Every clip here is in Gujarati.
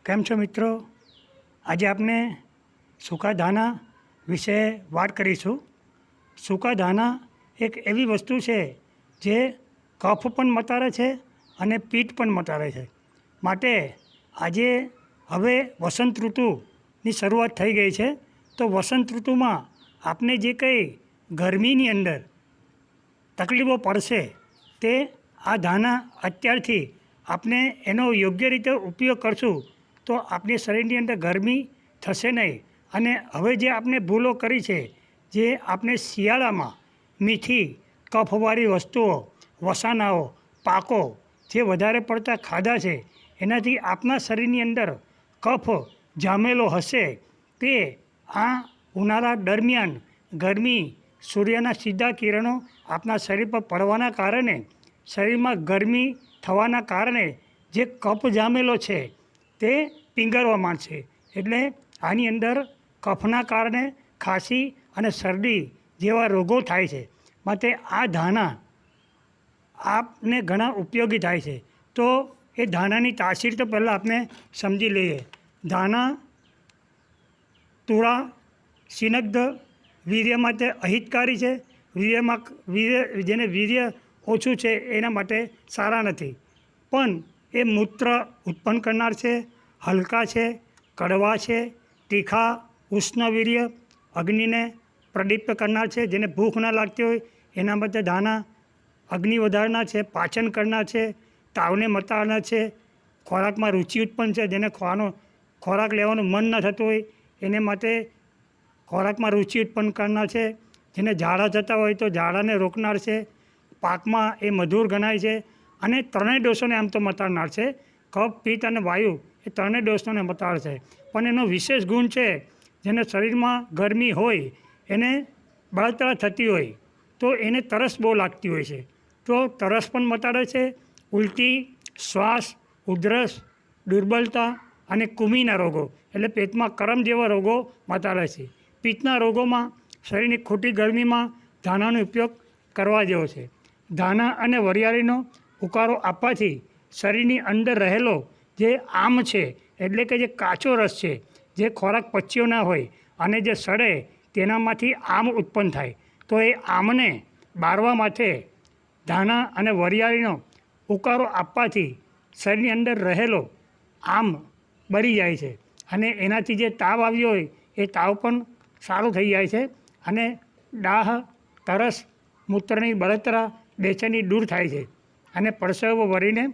કેમ છો મિત્રો? આજે આપણે સૂકા ધાણા વિશે વાત કરીશું. સૂકા ધાણા એક એવી વસ્તુ છે જે કફ પણ મટાડે છે અને પિત્ત પણ મટાડે છે. માટે આજે હવે વસંત ઋતુની શરૂઆત થઈ ગઈ છે, તો વસંત ઋતુમાં આપણે જે કંઈ ગરમીની અંદર તકલીફો પડશે તે આ ધાણા અત્યારથી આપણે એનો યોગ્ય રીતે ઉપયોગ કરશું તો આપણી શરીરની અંદર ગરમી થશે નહીં. અને હવે જે આપણે ભૂલો કરી છે, જે આપણે શિયાળામાં મીઠી કફવાળી વસ્તુઓ, વસાણાઓ, પાકો જે વધારે પડતા ખાધા છે, એનાથી આપણા શરીરની અંદર કફ જામેલો હશે. તે આ ઉનાળા દરમિયાન ગરમી, સૂર્યના સીધા કિરણો આપણા શરીર પર પડવાના કારણે શરીરમાં ગરમી થવાના કારણે જે કફ જામેલો છે તે પીંગળવા માંડશે. એટલે આની અંદર કફના કારણે ખાંસી અને શરદી જેવા રોગો થાય છે. માટે આ ધાણા આપને ઘણા ઉપયોગી થાય છે. તો એ ધાણાની તાસીર તો પહેલાં આપણે સમજી લઈએ. ધાણા તુળા સ્નિગ્ધ વીર્ય માટે અહિતકારી છે. જેને વીર્ય ઓછું છે એના માટે સારા નથી, પણ એ મૂત્ર ઉત્પન્ન કરનાર છે, હલકા છે, કડવા છે, તીખા, ઉષ્ણવીર્ય, અગ્નિને પ્રદીપ્ત કરનાર છે. જેને ભૂખ ના લાગતી હોય એના માટે ધાણા અગ્નિ વધારનાર છે, પાચન કરનાર છે, તાવને મટાડનાર છે, ખોરાકમાં રુચિ ઉત્પન્ન છે. જેને ખોરાક લેવાનું મન ન થતું હોય એને માટે ખોરાકમાં રુચિ ઉત્પન્ન કરનાર છે. જેને ઝાડા જતા હોય તો ઝાડાને રોકનાર છે. પાકમાં એ મધુર ગણાય છે અને ત્રણેય દોષોને આમ તો મટાડનાર છે. કફ, પિત્ત અને વાયુ એ ત્રણેય દોષોને મટાડે છે. પણ એનો વિશેષ ગુણ છે, જેને શરીરમાં ગરમી હોય, એને બળતરા થતી હોય તો એને તરસ બહુ લાગતી હોય છે, તો તરસ પણ મટાડે છે. ઉલટી, શ્વાસ, ઉધરસ, દુર્બળતા અને કૃમિના રોગો એટલે પેટમાં કરમ જેવા રોગો મટાડે છે. પિત્તના રોગોમાં શરીરની ખોટી ગરમીમાં ધાણાનો ઉપયોગ કરવા જેવો છે. ધાણા અને વરિયાળીનો ઉકાળો આપવાથી શરીરની અંદર રહેલો જે આમ છે, એટલે કે જે કાચો રસ છે, જે ખોરાક પચ્યો ના હોય અને જે સડે તેનામાંથી આમ ઉત્પન્ન થાય, તો એ આમને બાળવા માટે ધાણા અને વરિયાળીનો ઉકાળો આપવાથી શરીરની અંદર રહેલો આમ બળી જાય છે અને એનાથી જે તાવ આવ્યો હોય એ તાવ પણ સારો થઈ જાય છે અને દાહ, તરસ, મૂત્રની બળતરા, બેચેની દૂર થાય છે અને પરસેવો વળીને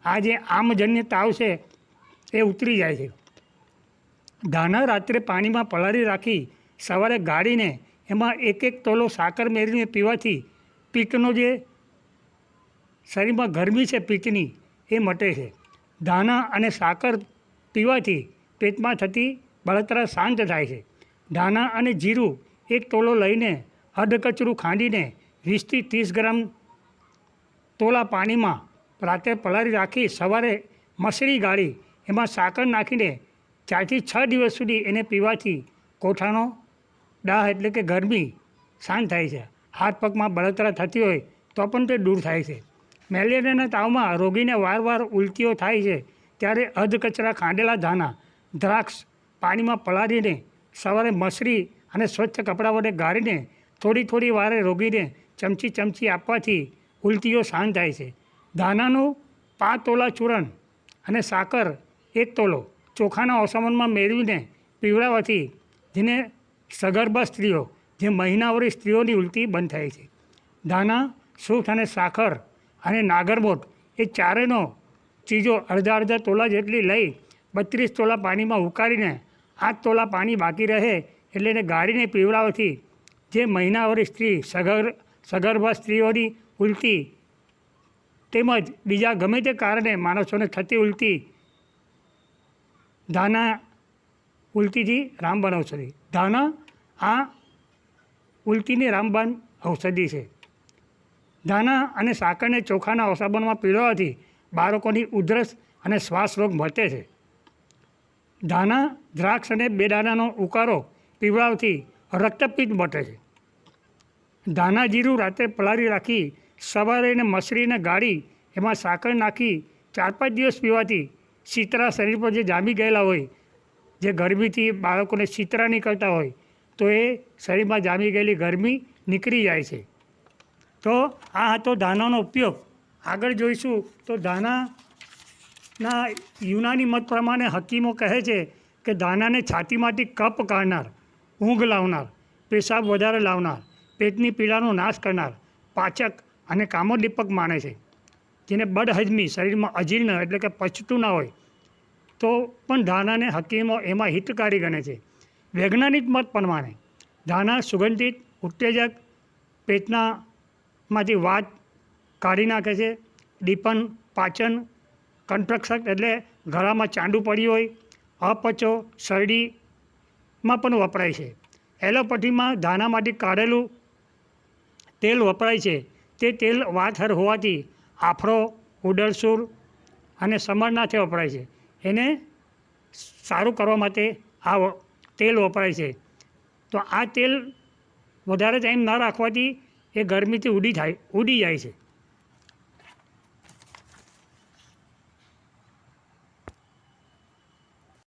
આ જે આમજન્ય તાવ છે એ ઉતરી જાય છે. ધાણા રાત્રે પાણીમાં પલાળી રાખી સવારે ગાળીને એમાં એક તોલો સાકર મેળવીને પીવાથી પિત્તનો જે શરીરમાં ગરમી છે પિત્તની એ મટે છે. ધાણા અને સાકર પીવાથી પેટમાં થતી બળતરા શાંત થાય છે. ધાણા અને જીરું 1 તોલો લઈને અધકચરું ખાંડીને 20થી 30 ગ્રામ તોલા પાણીમાં રાત્રે પલાળી રાખી સવારે મસળી ગાળી એમાં સાકર નાખીને 4થી 6 દિવસ સુધી એને પીવાથી કોઠાનો દાહ એટલે કે ગરમી શાંત થાય છે. હાથ પગમાં બળતરા થતી હોય તો પણ તે દૂર થાય છે. મેલેરિયાના તાવમાં રોગીને વારવાર ઉલટીઓ થાય છે ત્યારે અધકચરા ખાંડેલા ધાણા, દ્રાક્ષ પાણીમાં પલાળીને સવારે મસળી અને સ્વચ્છ કપડાં વડે ગાળીને થોડી વારે રોગીને ચમચી આપવાથી ઉલટીઓ શાંત થાય છે. ધાણાનું 5 તોલા ચૂરણ અને સાકર 1 તોલો ચોખાના ઓસમણમાં મેળવીને પીવડાવવાથી જેને સગર્ભા સ્ત્રીઓ, જે મહિનાવરી સ્ત્રીઓની ઉલટી બંધ થાય છે. ધાણા, સૂંઠ અને સાકર અને નાગરમોટ એ ચારેયનો ચીજો અડધા તોલા જેટલી લઈ 32 તોલા પાણીમાં ઉકાળીને 8 તોલા પાણી બાકી રહે એટલે એને ગાળીને પીવડાવવાથી જે મહિનાવરી સ્ત્રી, સગર્ભા સ્ત્રીઓની ઉલટી તેમજ બીજા ગમે તે કારણે માણસોને થતી ઉલટી ધાણા ઉલટીથી રામબાણ ઔષધિ. ધાણા આ ઉલટીની રામબાણ ઔષધિ છે. ધાણા અને સાકરને ચોખાના ઓસાબણમાં પીવડાવવાથી બાળકોની ઉધરસ અને શ્વાસ રોગ મટે છે. ધાણા, દ્રાક્ષ અને બેદાણાનો ઉકાળો પીવડાવવાથી રક્તપિત્ત મટે છે. ધાણા જીરું રાત્રે પલાળી રાખી સવારે એને મસળીને ગાળી એમાં સાકર નાખી 4-5 દિવસ પીવાથી શીતળા શરીર પર જે જામી ગયેલા હોય, જે ગરમીથી બાળકોને શીતળા નીકળતા હોય, તો એ શરીરમાં જામી ગયેલી ગરમી નીકળી જાય છે. તો આ હતો ધાનાનો ઉપયોગ. આગળ જોઈશું તો ધાનાના યુનાની મત પ્રમાણે હકીમો કહે છે કે ધાનાને છાતીમાંથી કફ કાઢનાર, ઊંઘ લાવનાર, પેશાબ વધારે લાવનાર, પેટની પીડાનો નાશ કરનાર, પાચક અને કામોદ્દીપક માને છે. જેને બદહજમી, શરીરમાં અજીર્ણ એટલે કે પચતું ના હોય તો પણ ધાનાને હકીમો એમાં હિતકારી ગણે છે. વૈજ્ઞાનિક મત પ્રમાણે ધાના સુગંધિત, ઉત્તેજક, પેટનામાંથી વાત કાઢી નાખે છે. દીપન, પાચન, કંઠરક્ષક એટલે ગળામાં ચાંદું પડ્યું હોય, અપચો, શરડીમાં પણ વપરાય છે. એલોપેથીમાં ધાનામાંથી કાઢેલું તેલ વપરાય છે. તે તેલ વાતહર હોવાથી આફરો, ઉદરસુર અને સમરનાથે વપરાય છે. એને સારું કરવા માટે આ તેલ વપરાય છે. તો આ તેલ વધારે ટાઈમ ન રાખવાથી એ ગરમીથી ઉડી જાય છે.